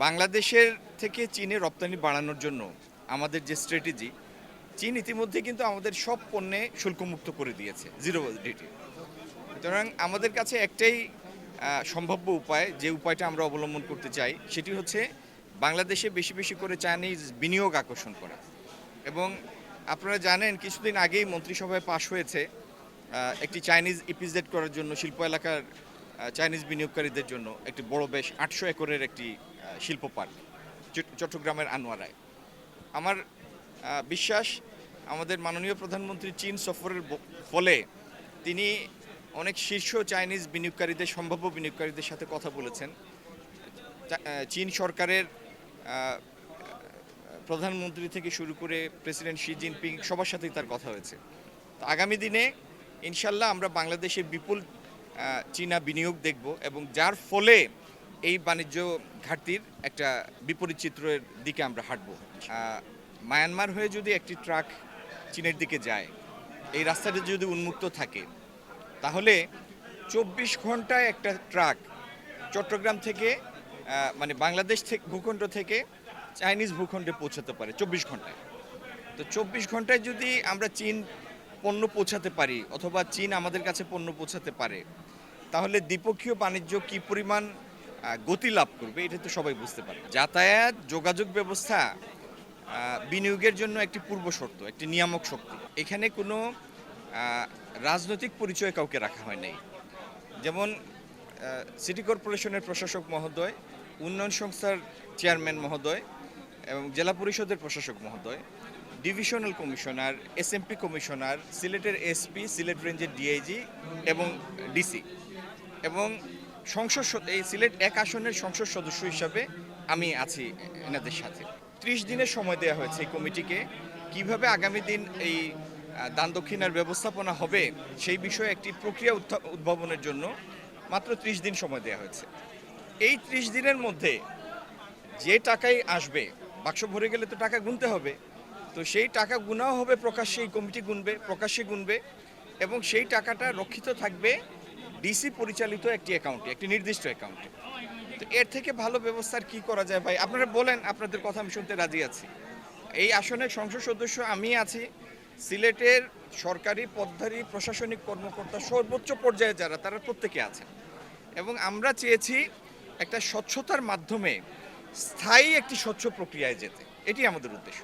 বাংলাদেশের থেকে চীনে রপ্তানি বাড়ানোর জন্য আমাদের যে স্ট্র্যাটেজি, চীন ইতিমধ্যে কিন্তু আমাদের সব পণ্যে শুল্কমুক্ত করে দিয়েছে, জিরো ডিউটি। সুতরাং আমাদের কাছে একটাই সম্ভাব্য উপায়, যে উপায়টা আমরা অবলম্বন করতে চাই, সেটি হচ্ছে বাংলাদেশে বেশি বেশি করে চাইনিজ বিনিয়োগ আকর্ষণ করা। এবং আপনারা জানেন কিছুদিন আগেই মন্ত্রিসভায় পাশ হয়েছে একটি চাইনিজ ইপিজেড করার জন্য শিল্প এলাকার চাইনিজ বিনিয়োগকারীদের জন্য একটি বড় বেশ ৮০০ একরের একটি শিল্প পার্ক চট্টগ্রামের আনোয়ারায়। আমার বিশ্বাস আমাদের মাননীয় প্রধানমন্ত্রী চীন সফরের ফলে তিনি অনেক শীর্ষ চাইনিজ বিনিয়োগকারীদের, সম্ভাব্য বিনিয়োগকারীদের সাথে কথা বলেছেন। চীন সরকারের প্রধানমন্ত্রী থেকে শুরু করে প্রেসিডেন্ট শি জিনপিং সবার সাথেই তার কথা হয়েছে। তো আগামী দিনে ইনশাল্লাহ আমরা বাংলাদেশে বিপুল চীনা বিনিয়োগ দেখব, এবং যার ফলে এই বাণিজ্য ঘাটতির একটা বিপরীত চিত্রের দিকে আমরা হাঁটব। মায়ানমার হয়ে যদি একটি ট্রাক চীনের দিকে যায়, এই রাস্তাটা যদি উন্মুক্ত থাকে, তাহলে ২৪ ঘন্টায় একটা ট্রাক চট্টগ্রাম থেকে মানে বাংলাদেশ ভূখণ্ড থেকে চাইনিজ ভূখণ্ডে পৌঁছাতে পারে ২৪ ঘন্টায়। তো ২৪ ঘন্টায় যদি আমরা চীন পণ্য পৌঁছাতে পারি, অথবা চীন আমাদের কাছে পণ্য পৌঁছাতে পারে, তাহলে দ্বিপক্ষীয় বাণিজ্য কি পরিমাণ গতি লাভ করবে, এটা তো সবাই বুঝতে পারে। যাতায়াত, যোগাযোগ ব্যবস্থা বিনিয়োগের জন্য একটি পূর্ব শর্ত, একটি নিয়ামক শক্তি। এখানে কোনো রাজনৈতিক পরিচয় কাউকে রাখা হয় নাই। যেমন সিটি কর্পোরেশনের প্রশাসক মহোদয়, উন্নয়ন সংস্থার চেয়ারম্যান মহোদয় এবং জেলা পরিষদের প্রশাসক মহোদয়, ডিভিশনাল কমিশনার, এসএমপি কমিশনার, সিলেটের এসপি, সিলেট রেঞ্জের ডিআইজি এবং ডিসি, এবং সংসদ, এই সিলেট ১ আসনের সংসদ সদস্য হিসাবে আমি আছি এনাদের সাথে। ৩০ দিনের সময় দেওয়া হয়েছে এই কমিটিকে। কিভাবে আগামী দিন এই দান দক্ষিণার ব্যবস্থাপনা হবে সেই বিষয়ে একটি প্রক্রিয়া উদ্ভাবনের জন্য মাত্র ৩০ দিন সময় দেওয়া হয়েছে। এই ৩০ দিনের মধ্যে যে টাকাই আসবে, বাক্স ভরে গেলে তো টাকা গুনতে হবে, তো সেই টাকা গুনাও হবে প্রকাশ্যে, এই কমিটি গুনবে, প্রকাশ্যে গুনবে, এবং সেই টাকাটা রক্ষিত থাকবে ডিসি পরিচালিত একটি অ্যাকাউন্টে, একটি নির্দিষ্ট অ্যাকাউন্টে। তো এর থেকে ভালো ব্যবস্থার কি করা যায় ভাই? আপনারা বলেন, আপনাদের কথা আমি শুনতে রাজি আছি। এই আসনের সংসদ সদস্য আমি আছি, সিলেটের সরকারি পদধারী প্রশাসনিক কর্মকর্তা সর্বোচ্চ পর্যায়ে যারা, তারা প্রত্যেকে আছেন, এবং আমরা চেয়েছি একটা স্বচ্ছতার মাধ্যমে স্থায়ী একটি স্বচ্ছ প্রক্রিয়ায় যেতে। এটি আমাদের উদ্দেশ্য।